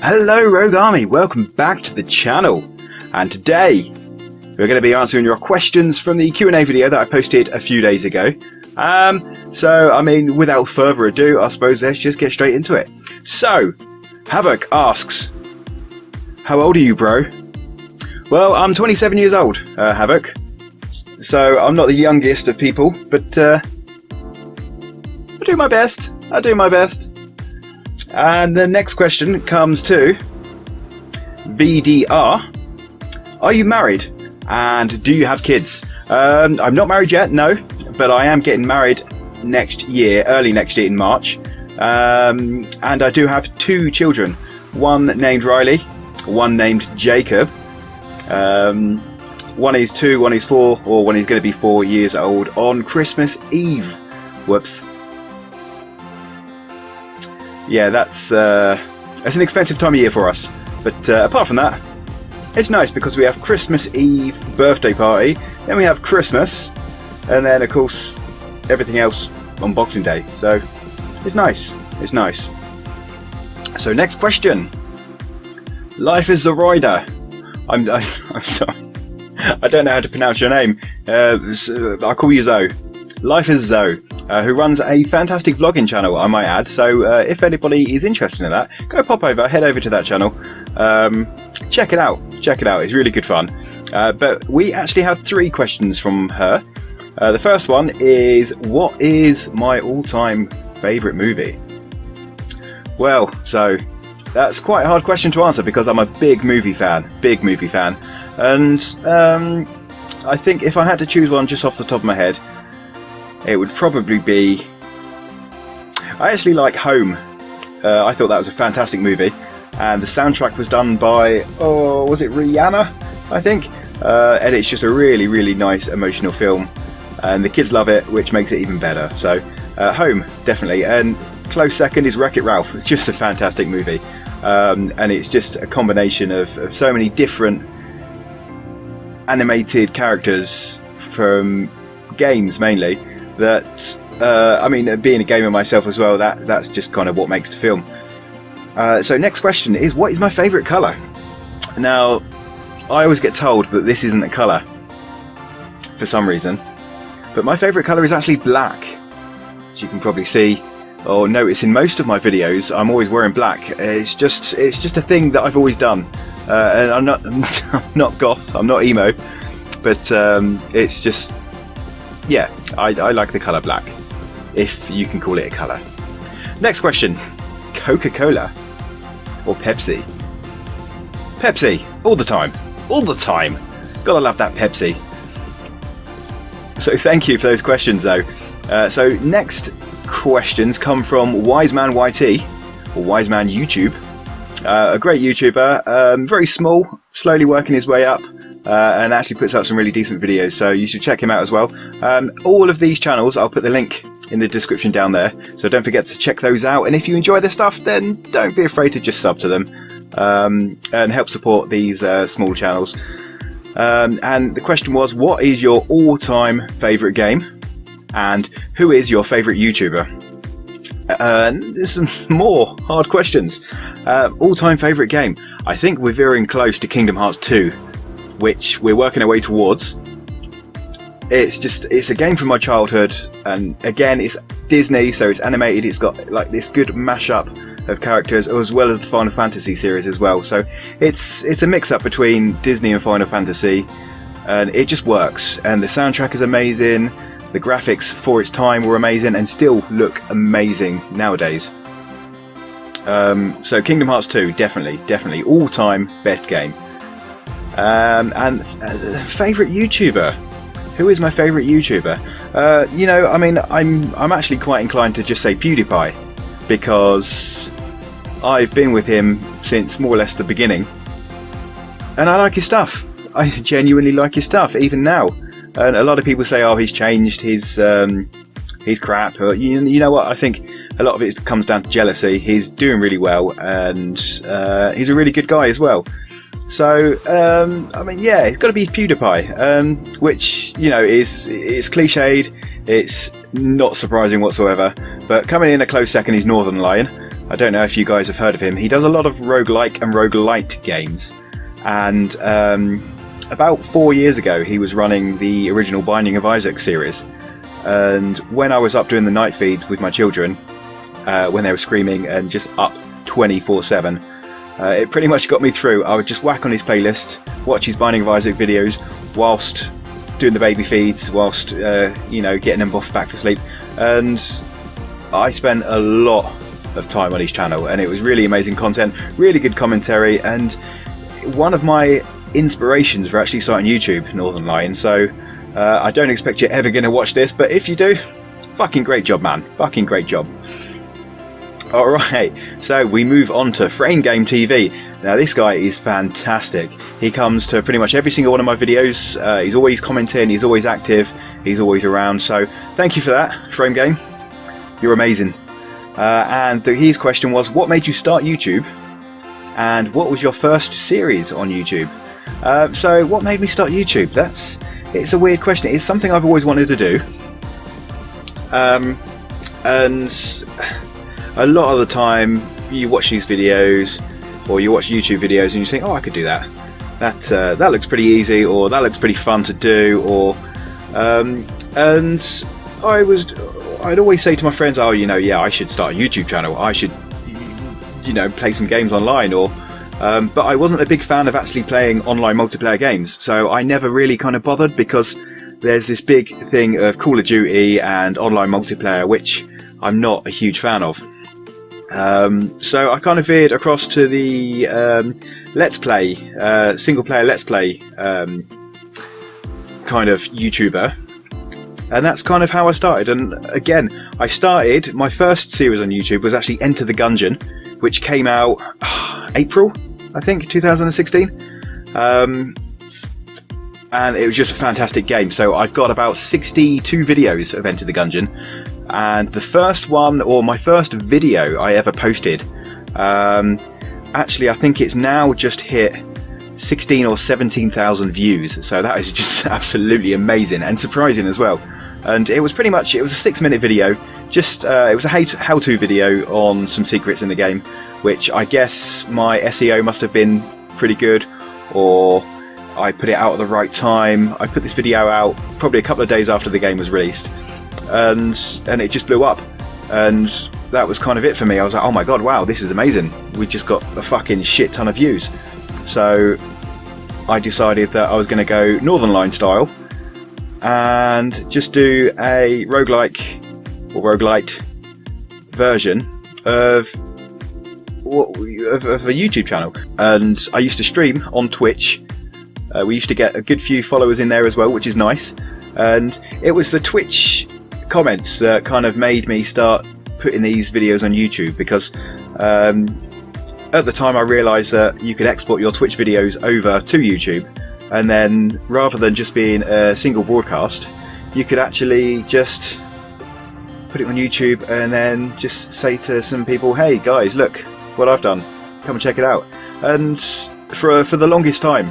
Hello Rogue Army, welcome back to the channel, and today we're going to be answering your questions from the Q&A video that I posted a few days ago. Without further ado, I suppose let's just get straight into it. So, Havoc asks, how old are you, bro? Well, I'm 27 years old, Havoc, so I'm not the youngest of people, but I do my best. And the next question comes to VDR. Are you married? And do you have kids? I'm not married yet, no, but I am getting married next year, early next year in March. And I do have two children, one named Riley, one named Jacob. One is 2, one is 4, or one is going to be 4 years old on Christmas Eve. Whoops. Yeah, that's an expensive time of year for us, but apart from that, it's nice because we have Christmas Eve birthday party, then we have Christmas, and then of course everything else on Boxing Day. So it's nice. So next question. Life is a rider. I'm sorry, I don't know how to pronounce your name. I'll call you Zoe. Life is Zoe, who runs a fantastic vlogging channel, I might add. So if anybody is interested in that, head over to that channel, check it out. It's really good fun. But we actually have 3 questions from her. The first one is, what is my all-time favourite movie? Well, so that's quite a hard question to answer because I'm a big movie fan, and I think if I had to choose one just off the top of my head, it would probably be, I actually like Home. I thought that was a fantastic movie, and the soundtrack was done by, was it Rihanna, I think, and it's just a really, really nice emotional film, and the kids love it, which makes it even better. So Home, definitely, and close second is Wreck-It Ralph. It's just a fantastic movie, and it's just a combination of so many different animated characters from games mainly, that being a gamer myself as well, that's just kind of what makes the film. So next question is, what is my favourite colour? Now, I always get told that this isn't a colour for some reason, but my favourite colour is actually black. As you can probably see or notice in most of my videos, I'm always wearing black. It's just a thing that I've always done, and I'm not goth, I'm not emo, but it's just, yeah, I like the colour black, if you can call it a colour. Next question. Coca-Cola or Pepsi? Pepsi, all the time. Gotta love that Pepsi. So thank you for those questions though. So next questions come from WiseManWhitey, or Wiseman YouTube. A great YouTuber, very small, slowly working his way up. And actually puts out some really decent videos, so you should check him out as well. All of these channels, I'll put the link in the description down there, so don't forget to check those out. And if you enjoy their stuff, then don't be afraid to just sub to them, and help support these small channels. And the question was, what is your all-time favourite game, and who is your favourite YouTuber? There's some more hard questions. All-time favourite game, I think we're veering close to Kingdom Hearts 2, which we're working our way towards. It's a game from my childhood, and again, it's Disney, so it's animated, it's got like this good mashup of characters, as well as the Final Fantasy series as well, so it's a mix-up between Disney and Final Fantasy, and it just works, and the soundtrack is amazing, the graphics for its time were amazing, and still look amazing nowadays. So Kingdom Hearts 2, definitely all-time best game. And favourite YouTuber, who is my favourite YouTuber? I'm actually quite inclined to just say PewDiePie, because I've been with him since more or less the beginning, and I like his stuff. I genuinely like his stuff, even now. And a lot of people say, oh, he's changed, he's crap. You know what, I think a lot of it comes down to jealousy. He's doing really well, and he's a really good guy as well. So, yeah, it's got to be PewDiePie, which, is cliched, it's not surprising whatsoever, but coming in a close second is Northern Lion, I don't know if you guys have heard of him. He does a lot of roguelike and roguelite games, and about 4 years ago he was running the original Binding of Isaac series, and when I was up doing the night feeds with my children, when they were screaming and just up 24/7, it pretty much got me through. I would just whack on his playlist, watch his Binding of Isaac videos whilst doing the baby feeds, whilst getting them off back to sleep, and I spent a lot of time on his channel, and it was really amazing content, really good commentary, and one of my inspirations for actually starting YouTube, Northern Lion. So I don't expect you're ever going to watch this, but if you do, fucking great job, man, fucking great job. Alright, so we move on to Frame Game TV. Now this guy is fantastic. He comes to pretty much every single one of my videos. He's always commenting, he's always active, he's always around, so thank you for that, Frame Game. You're amazing. And his question was, what made you start YouTube? And what was your first series on YouTube? So what made me start YouTube? It's a weird question. It's something I've always wanted to do. And a lot of the time you watch these videos, or you watch YouTube videos, and you think, oh, I could do that. That looks pretty easy, or that looks pretty fun to do, or and I'd always say to my friends, oh, yeah, I should start a YouTube channel. I should, play some games online, or but I wasn't a big fan of actually playing online multiplayer games, so I never really kind of bothered, because there's this big thing of Call of Duty and online multiplayer, which I'm not a huge fan of. So I kind of veered across to the Let's Play, single player Let's Play kind of YouTuber, and that's kind of how I started. And again, my first series on YouTube was actually Enter the Gungeon, which came out April, I think, 2016. And it was just a fantastic game. So I've got about 62 videos of Enter the Gungeon, and the first one, or my first video I ever posted, actually I think it's now just hit 16 or 17,000 views, so that is just absolutely amazing and surprising as well. And it was a 6-minute video, just it was a how-to video on some secrets in the game, which I guess my SEO must have been pretty good, or I put it out at the right time. I put this video out probably a couple of days after the game was released, and it just blew up, and that was kind of it for me. I was like, oh my god, wow, this is amazing, we just got a fucking shit ton of views. So I decided that I was going to go Northern Line style and just do a roguelike or roguelite version of a YouTube channel. And I used to stream on Twitch. We used to get a good few followers in there as well, which is nice. And it was the Twitch comments that kind of made me start putting these videos on YouTube, because at the time I realised that you could export your Twitch videos over to YouTube, and then rather than just being a single broadcast, you could actually just put it on YouTube and then just say to some people, hey guys, look what I've done, come and check it out. And for the longest time,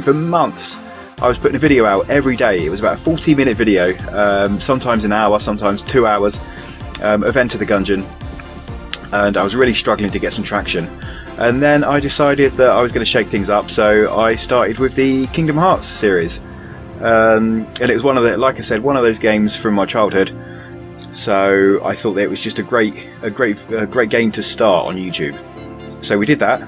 for months, I was putting a video out every day. It was about a 40-minute video, sometimes an hour, sometimes 2 hours, of Enter the Gungeon, and I was really struggling to get some traction. And then I decided that I was going to shake things up, so I started with the Kingdom Hearts series, and it was one of those games from my childhood. So I thought that it was just a great game to start on YouTube. So we did that,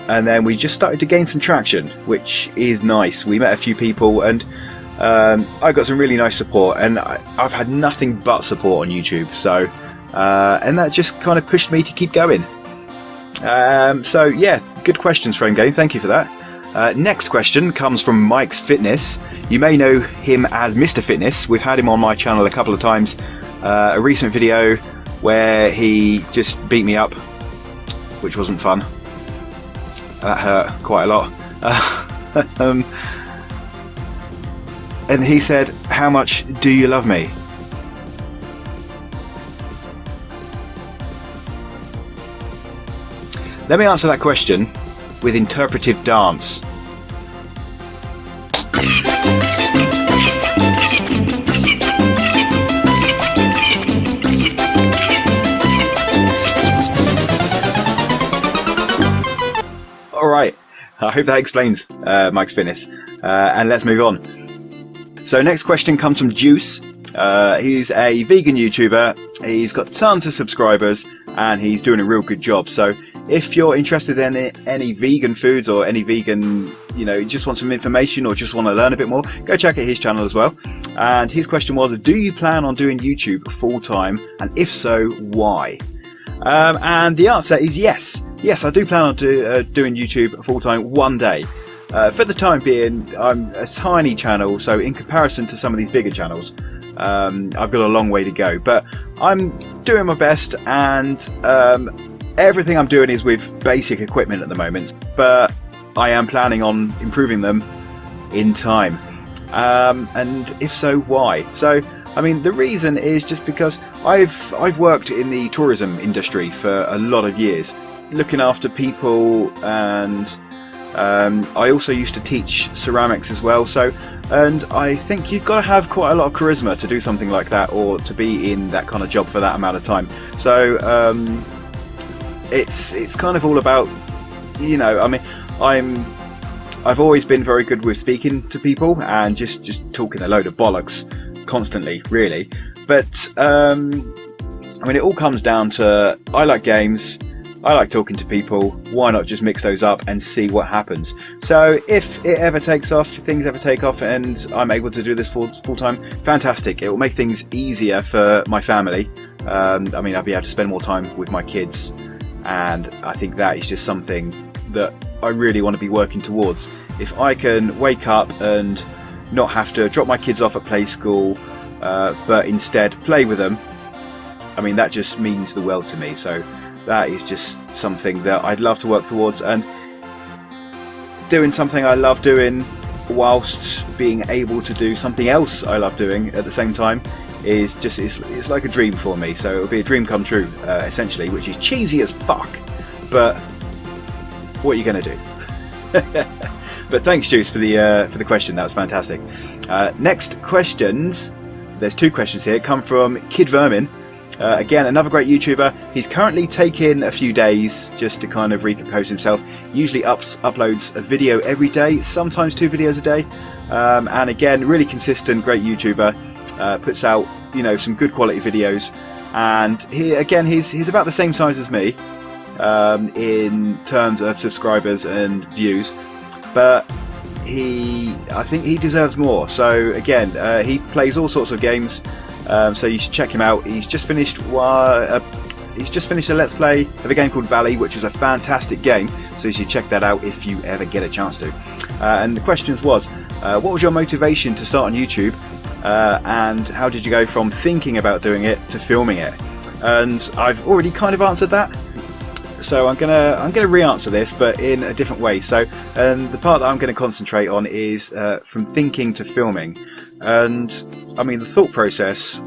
and then we just started to gain some traction, which is nice. We met a few people, and I got some really nice support, and I've had nothing but support on YouTube. So and that just kind of pushed me to keep going. So yeah, good questions, Frame Game, thank you for that. Next question comes from Mike's Fitness. You may know him as Mr. Fitness. We've had him on my channel a couple of times. A recent video where he just beat me up, which wasn't fun. That hurt quite a lot. And he said, how much do you love me? Let me answer that question with interpretive dance. Alright, I hope that explains Mike's fitness. And let's move on. So next question comes from Juice. He's a vegan YouTuber. He's got tons of subscribers and he's doing a real good job. So if you're interested in any vegan foods or any vegan, you just want some information or just want to learn a bit more, go check out his channel as well. And his question was, do you plan on doing YouTube full time? And if so, why? And the answer is yes. Yes, I do plan on doing YouTube full time one day. For the time being, I'm a tiny channel, so in comparison to some of these bigger channels, I've got a long way to go. But I'm doing my best, and everything I'm doing is with basic equipment at the moment. But I am planning on improving them in time. And if so, why? So, I mean, the reason is just because I've worked in the tourism industry for a lot of years, looking after people, and I also used to teach ceramics as well. So, and I think you've got to have quite a lot of charisma to do something like that, or to be in that kind of job for that amount of time. So it's kind of all about, I mean, I've always been very good with speaking to people and just talking a load of bollocks constantly, really. But I mean, it all comes down to, I like games, I like talking to people. Why not just mix those up and see what happens? So if it ever takes off, things ever take off, and I'm able to do this full time, fantastic. It will make things easier for my family. I mean, I'll be able to spend more time with my kids, and I think that is just something that I really want to be working towards. If I can wake up and not have to drop my kids off at play school, but instead play with them, I mean, that just means the world to me. So that is just something that I'd love to work towards, and doing something I love doing whilst being able to do something else I love doing at the same time is just, it's like a dream for me. So it'll be a dream come true, essentially, which is cheesy as fuck, but what are you going to do? But thanks, Juice, for the question. That was fantastic. Next questions, there's two questions here, come from Kid Vermin. Again, another great YouTuber. He's currently taking a few days just to kind of recompose himself. Usually uploads a video every day, sometimes 2 videos a day. And again, really consistent, great YouTuber. Puts out, some good quality videos. And he's about the same size as me in terms of subscribers and views. But I think he deserves more. So again, he plays all sorts of games. So you should check him out. He's just finished a Let's Play of a game called Valley, which is a fantastic game. So you should check that out if you ever get a chance to. And the questions was, what was your motivation to start on YouTube? And how did you go from thinking about doing it to filming it? And I've already kind of answered that. So I'm gonna re-answer this, but in a different way. So the part that I'm going to concentrate on is from thinking to filming. And I mean, the thought process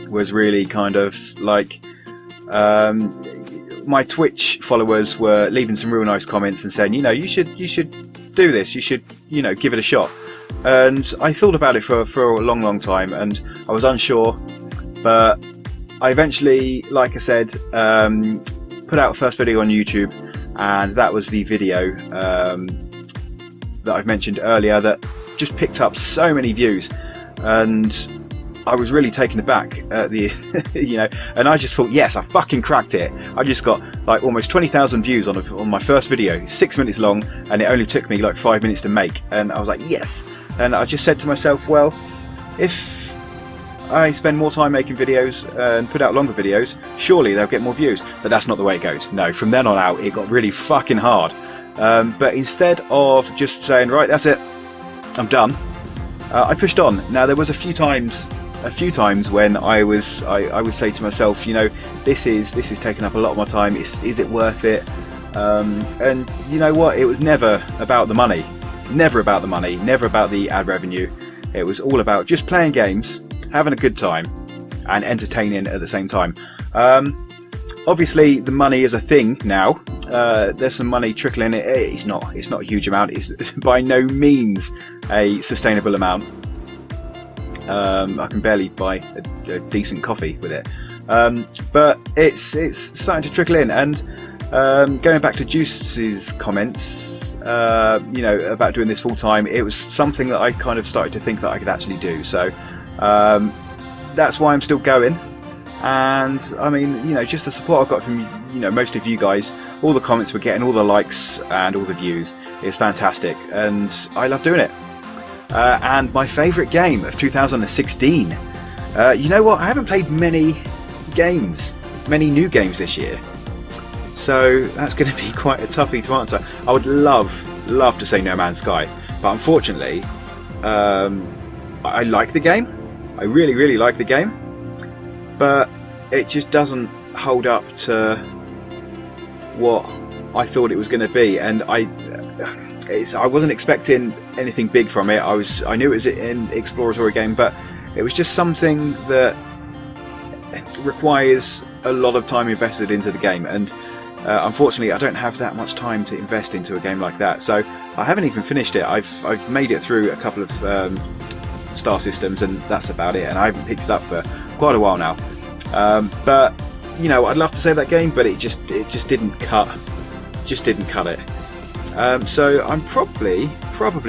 was really kind of like, my Twitch followers were leaving some real nice comments and saying, you should do this, you should, give it a shot. And I thought about it for a long time, and I was unsure, but I eventually, like I said, put out a first video on YouTube, and that was the video that I've mentioned earlier that just picked up so many views, and I was really taken aback at the and I just thought, yes, I fucking cracked it. I just got like almost 20,000 views on my first video, 6 minutes long, and it only took me like 5 minutes to make, and I was like, yes. And I just said to myself, well, if I spend more time making videos and put out longer videos, surely they'll get more views. But that's not the way it goes. No, from then on out, it got really fucking hard. But instead of just saying, right, that's it, I'm done, I pushed on. Now there was a few times when I would say to myself, this is taking up a lot of my time. Is it worth it? And you know what? It was never about the money. Never about the money. Never about the ad revenue. It was all about just playing games, having a good time, and entertaining at the same time. Obviously, the money is a thing now. There's some money trickling. It's not a huge amount. It's by no means a sustainable amount. I can barely buy a decent coffee with it. But it's starting to trickle in, and Going back to Juice's comments, you know, about doing this full time, it was something that I kind of started to think that I could actually do. So that's why I'm still going. And I mean, you know, just the support I've got from, you know, most of you guys, all the comments we're getting, all the likes and all the views is fantastic, and I love doing it. And my favourite game of 2016. You know what? I haven't played many new games this year, so that's going to be quite a toughie to answer. I would love to say No Man's Sky, but unfortunately, I like the game. I really like the game, but it just doesn't hold up to what I thought it was going to be, and I wasn't expecting anything big from it. I knew it was an exploratory game, but it was just something that requires a lot of time invested into the game, and unfortunately I don't have that much time to invest into a game like that, so I haven't even finished it. I've made it through a couple of star systems, and that's about it, and I haven't picked it up for quite a while now. But you know, I'd love to say that game, but it just didn't cut it. So I'm probably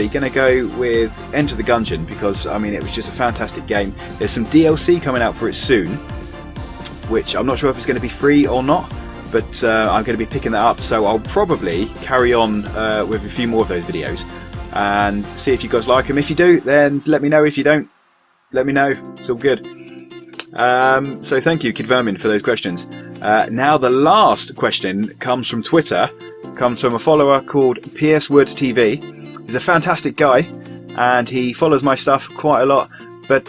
going to go with Enter the Gungeon, because I mean, it was just a fantastic game. There's some DLC coming out for it soon, which I'm not sure if it's going to be free or not, but I'm going to be picking that up, so I'll probably carry on with a few more of those videos and see if you guys like them. If you do, then let me know. If you don't, let me know. It's all good. So thank you, Kid Vermin, for those questions. Now the last question comes from Twitter, comes from a follower called PS Wood TV. He's a fantastic guy, and he follows my stuff quite a lot, but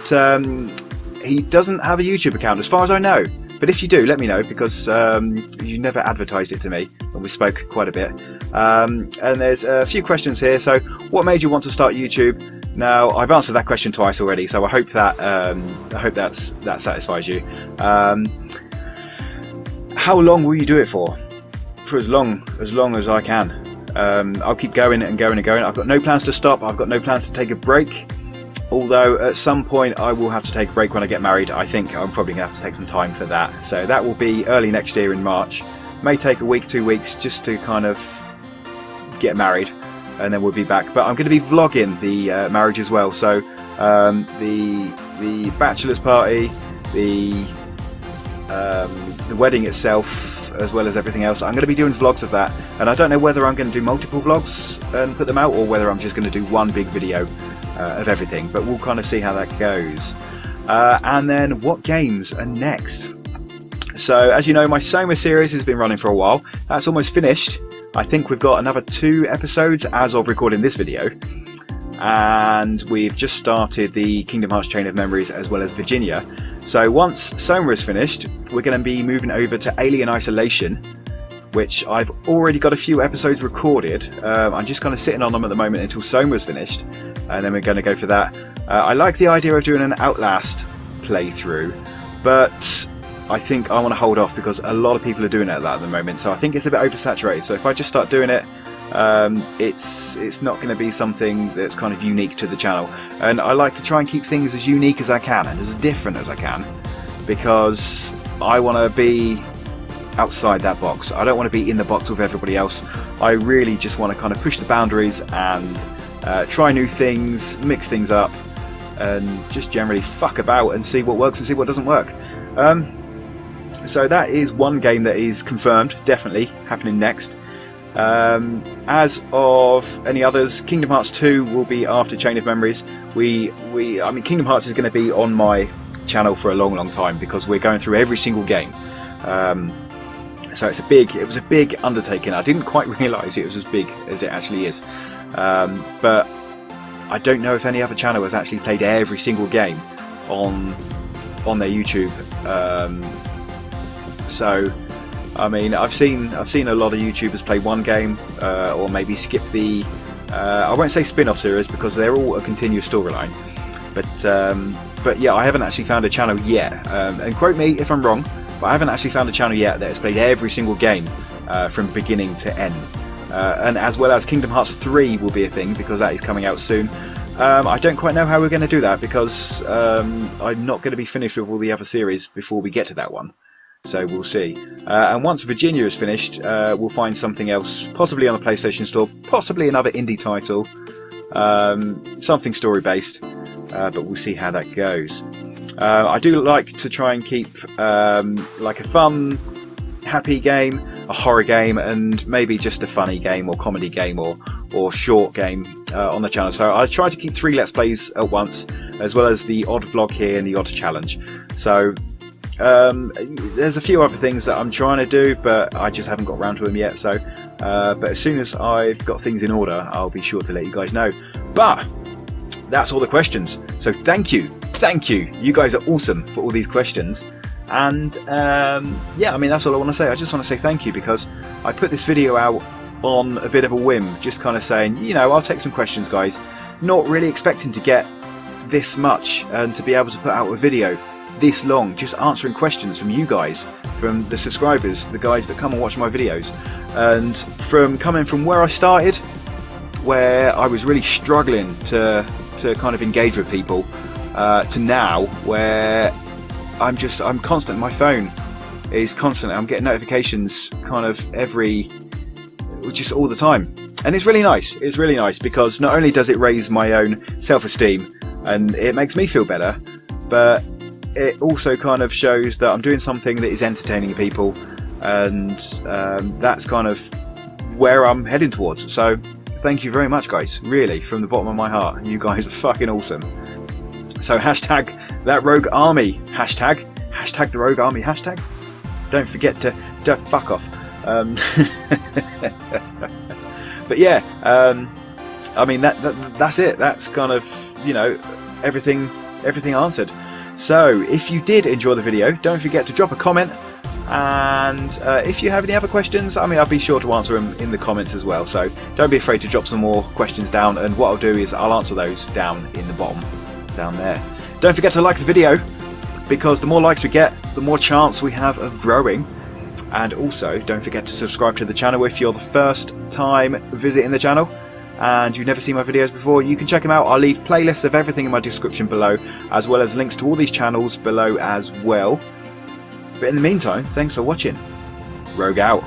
he doesn't have a YouTube account as far as I know. But if you do, let me know, because you never advertised it to me when we spoke quite a bit. And there's a few questions here. So, what made you want to start YouTube? Now, I've answered that question twice already, so I hope that that satisfies you. How long will you do it for? For as long as I can. I'll keep going and going and going. I've got no plans to stop. I've got no plans to take a break. Although at some point I will have to take a break when I get married. I think I'm probably going to have to take some time for that. So that will be early next year in March. May take a week, 2 weeks, just to kind of get married, and then we'll be back. But I'm going to be vlogging the marriage as well. So the bachelor's party, the wedding itself, as well as everything else. I'm going to be doing vlogs of that, and I don't know whether I'm going to do multiple vlogs and put them out, or whether I'm just going to do one big video of everything, but we'll kind of see how that goes. And then what games are next? So as you know, my Soma series has been running for a while. That's almost finished. I think we've got another 2 episodes as of recording this video, and we've just started the Kingdom Hearts Chain of Memories as well as Virginia. So once Soma is finished, we're going to be moving over to Alien Isolation, which I've already got a few episodes recorded. I'm just kind of sitting on them at the moment until Soma's finished, and then we're going to go for that. I like the idea of doing an Outlast playthrough, but I think I want to hold off because a lot of people are doing it at the moment, so I think it's a bit oversaturated. So if I just start doing it, it's not going to be something that's kind of unique to the channel, and I like to try and keep things as unique as I can and as different as I can, because I want to be outside that box. I don't want to be in the box with everybody else. I really just want to kind of push the boundaries and try new things, mix things up, and just generally fuck about and see what works and see what doesn't work. So that is one game that is confirmed, definitely happening next. As of any others, Kingdom Hearts 2 will be after Chain of Memories. I mean, Kingdom Hearts is going to be on my channel for a long time, because we're going through every single game. So it was a big undertaking. I didn't quite realise it was as big as it actually is. But I don't know if any other channel has actually played every single game on their YouTube. So I mean, I've seen a lot of YouTubers play one game, or maybe skip the I won't say spin-off series, because they're all a continuous storyline. But yeah, I haven't actually found a channel yet, and quote me if I'm wrong, but I haven't actually found a channel yet that has played every single game from beginning to end. And as well as Kingdom Hearts 3 will be a thing, because that is coming out soon. I don't quite know how we're going to do that, because I'm not going to be finished with all the other series before we get to that one. So we'll see. And once Virginia is finished, we'll find something else, possibly on the PlayStation Store, possibly another indie title, something story-based, but we'll see how that goes. I do like to try and keep like a fun, happy game, a horror game, and maybe just a funny game or comedy game or short game on the channel. So I try to keep 3 Let's Plays at once, as well as the odd vlog here and the odd challenge. So there's a few other things that I'm trying to do, but I just haven't got around to them yet. So but as soon as I've got things in order, I'll be sure to let you guys know. But that's all the questions, so thank you, you guys are awesome for all these questions. And yeah, I mean, that's all I want to say. I just want to say thank you, because I put this video out on a bit of a whim, just kind of saying, you know, I'll take some questions, guys, not really expecting to get this much and to be able to put out a video this long, just answering questions from you guys, from the subscribers, the guys that come and watch my videos. And from coming from where I started, where I was really struggling to kind of engage with people, to now where I'm constant. My phone is constant. I'm getting notifications kind of just all the time, and it's really nice. It's really nice, because not only does it raise my own self-esteem and it makes me feel better, but it also kind of shows that I'm doing something that is entertaining people, and that's kind of where I'm heading towards. So thank you very much, guys, really, from the bottom of my heart. You guys are fucking awesome. So hashtag that rogue army, hashtag the rogue army, hashtag. Don't forget to fuck off. But yeah, I mean that's it. That's kind of, you know, everything answered. So if you did enjoy the video, don't forget to drop a comment, and if you have any other questions, I mean, I'll be sure to answer them in the comments as well. So don't be afraid to drop some more questions down, and what I'll do is I'll answer those down in the bottom down there. Don't forget to like the video, because the more likes we get, the more chance we have of growing. And also don't forget to subscribe to the channel if you're the first time visiting the channel and you've never seen my videos before. You can check them out. I'll leave playlists of everything in my description below, as well as links to all these channels below as well. But in the meantime, thanks for watching. Rogue out.